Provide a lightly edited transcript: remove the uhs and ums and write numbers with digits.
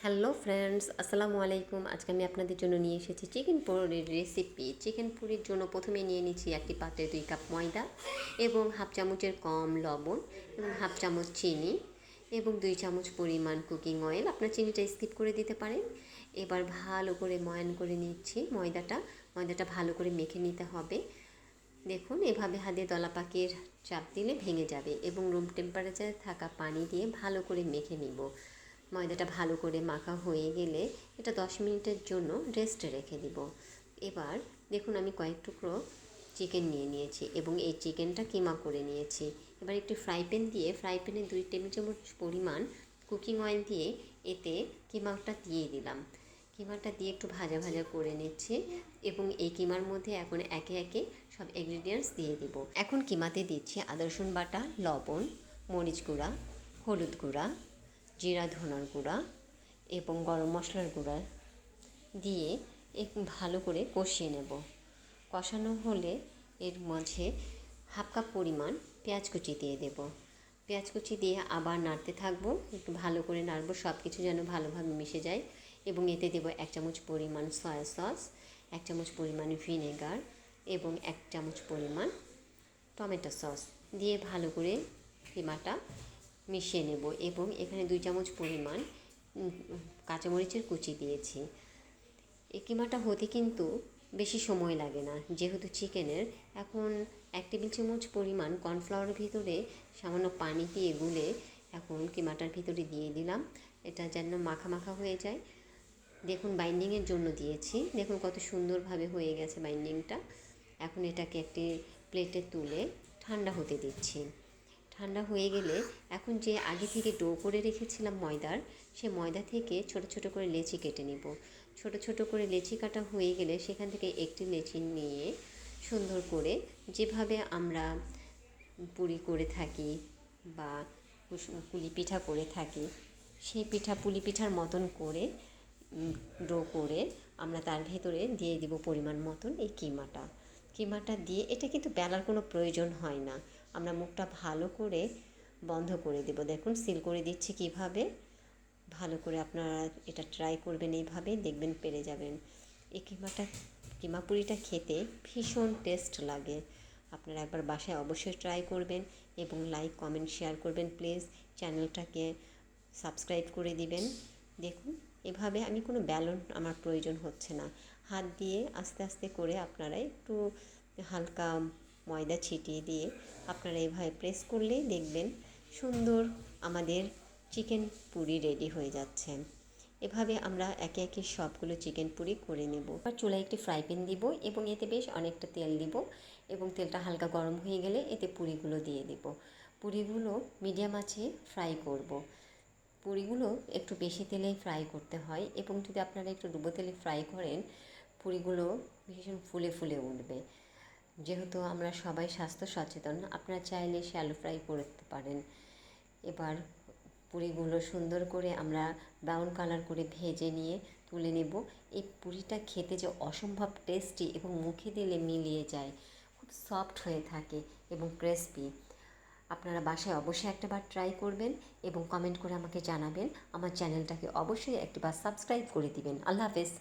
Hello friends, আসসালামু আলাইকুম। আজকে আমি আপনাদের জন্য নিয়ে এসেছি চিকেন পুরির রেসিপি। চিকেন পুরির জন্য প্রথমে নিয়ে নিচ্ছি একটি পাত্রে 2 কাপ ময়দা এবং হাফ চামচের কম লবণ এবং হাফ চামচ চিনি এবং 2 চামচ পরিমাণ কুকিং অয়েল। আপনার চিনিটা স্কিপ করে দিতে পারেন। এবার ভালো করে ময়ান করে নিচ্ছি ময়দাটা ভালো করে মেখে নিতে হবে। দেখুন, এভাবে হাতে দলা পাকিয়ে চাপ দিলে ভেঙে যাবে এবং রুম টেম্পারেচারে থাকা পানি দিয়ে ভালো করে মেখে নিব। ময়দাটা ভালো করে মাখা হয়ে গেলে এটা 10 মিনিটের জন্য রেস্টে রেখে দিব। এবার দেখুন, আমি কয়েক টুকরো চিকেন নিয়ে নিয়েছি এবং এই চিকেনটা কিমা করে নিয়েছি। এবার একটি ফ্রাই প্যানে 2 টেবিল চামচ পরিমাণ কুকিং অয়েল দিয়ে এতে কিমাটা দিয়ে দিলাম। কিমাটা দিয়ে একটু ভাজা ভাজা করে নিচ্ছি এবং এই কিমার মধ্যে এখন একে একে সব ইনগ্রিডিয়েন্টস দিয়ে দিব। এখন কিমাতে দিচ্ছি আদা রসুন বাটা, লবণ, মরিচ গুঁড়া, হলুদ গুঁড়া, জিরা ধনার গুঁড়া এবং গরম মশলার গুঁড়া দিয়ে একটু ভালো করে কষিয়ে নেব। কষানো হলে এর মাঝে হাফ কাপ পরিমাণ পেঁয়াজ কুচি দিয়ে দেব। পেঁয়াজ কুচি দিয়ে আবার নাড়তে থাকবো, একটু ভালো করে নাড়বো, সব কিছু যেন ভালোভাবে মিশে যায়। এবং এতে দেব 1 চামচ পরিমাণ সয়া সস, 1 চামচ পরিমাণ ভিনেগার এবং 1 চামচ পরিমাণ টমেটো সস দিয়ে ভালো করে কিমাটা মিশিয়ে নেব। এবং এখানে 2 চামচ পরিমাণ কাঁচামরিচের কুচি দিয়েছি। এই কিমাটা হতে কিন্তু বেশি সময় লাগে না, যেহেতু চিকেনের। এখন 1 টেবিল চামচ পরিমাণ কর্নফ্লাওয়ারের ভিতরে সামান্য পানি দিয়ে গুলে এখন কিমাটার ভিতরে দিয়ে দিলাম। এটা যেন মাখা মাখা হয়ে যায়। দেখুন, বাইন্ডিংয়ের জন্য দিয়েছি। দেখুন কত সুন্দরভাবে হয়ে গেছে বাইন্ডিংটা। এখন এটাকে একটি প্লেটে তুলে ঠান্ডা হতে দিচ্ছি। ঠান্ডা হয়ে গেলে এখন যে আগে থেকে ডো করে রেখেছিলাম ময়দার, সে ময়দা থেকে ছোট ছোট করে লেচি কেটে নিব। ছোট ছোট করে লেচি কাটা হয়ে গেলে সেখান থেকে একটি লেচি নিয়ে সুন্দর করে, যেভাবে আমরা পুরি করে থাকি বা পুলি পিঠা করে থাকি, সেই পুলি পিঠার মতন করে ডো করে আমরা তার ভেতরে দিয়ে দিব পরিমাণ মতন এই কিমাটা দিয়ে। এটা কিন্তু বেলার কোনো প্রয়োজন হয় না। আমরা মুখটা ভালো করে বন্ধ করে দেব। দেখুন, সিল করে দিচ্ছি কিভাবে। ভালো করে আপনারা এটা ট্রাই করবেন, এইভাবে দেখবেন পেরে যাবেন। এই কিমা পুরিটা খেতে ভীষণ টেস্ট লাগে। আপনারা একবার বাসায় অবশ্যই ট্রাই করবেন এবং লাইক কমেন্ট শেয়ার করবেন। প্লিজ চ্যানেলটাকে সাবস্ক্রাইব করে দিবেন। দেখুন, এভাবে আমি কোনো ব্যালন আমার প্রয়োজন হচ্ছে না। হাত দিয়ে আস্তে আস্তে করে আপনারা একটু হালকা ময়দা ছিটিয়ে দিয়ে আপনারা এভাবে প্রেস করলেই দেখবেন সুন্দর আমাদের চিকেন পুরি রেডি হয়ে যাচ্ছে। এভাবে আমরা একে একে সবগুলো চিকেন পুরি করে নেব। আর চুলায় একটি ফ্রাই প্যান দিব এবং এতে বেশ অনেকটা তেল দিব এবং তেলটা হালকা গরম হয়ে গেলে এতে পুরিগুলো দিয়ে দিব। পুরিগুলো মিডিয়াম আঁচে ফ্রাই করব। পুরিগুলো একটু বেশি তেলে ফ্রাই করতে হয় এবং যদি আপনারা একটু ডুবো তেলে ফ্রাই করেন, পুরিগুলো ভীষণ ফুলে ফুলে উঠবে। যেহেতু আমরা সবাই স্বাস্থ্য সচেতন, আপনারা চাইলে শ্যালো ফ্রাই করতে পারেন। এবার পুরিগুলো সুন্দর করে আমরা ব্রাউন কালার করে ভেজে নিয়ে তুলে নেব। এই পুরিটা খেতে যে অসম্ভব টেস্টি এবং মুখে দিলে মিলিয়ে যায়, খুব সফট হয়ে থাকে এবং ক্রিসপি। আপনারা বাসায় অবশ্যই একটাবার ট্রাই করবেন এবং কমেন্ট করে আমাকে জানাবেন। আমার চ্যানেলটাকে অবশ্যই একটাবার সাবস্ক্রাইব করে দিবেন। আল্লাহ হাফেজ।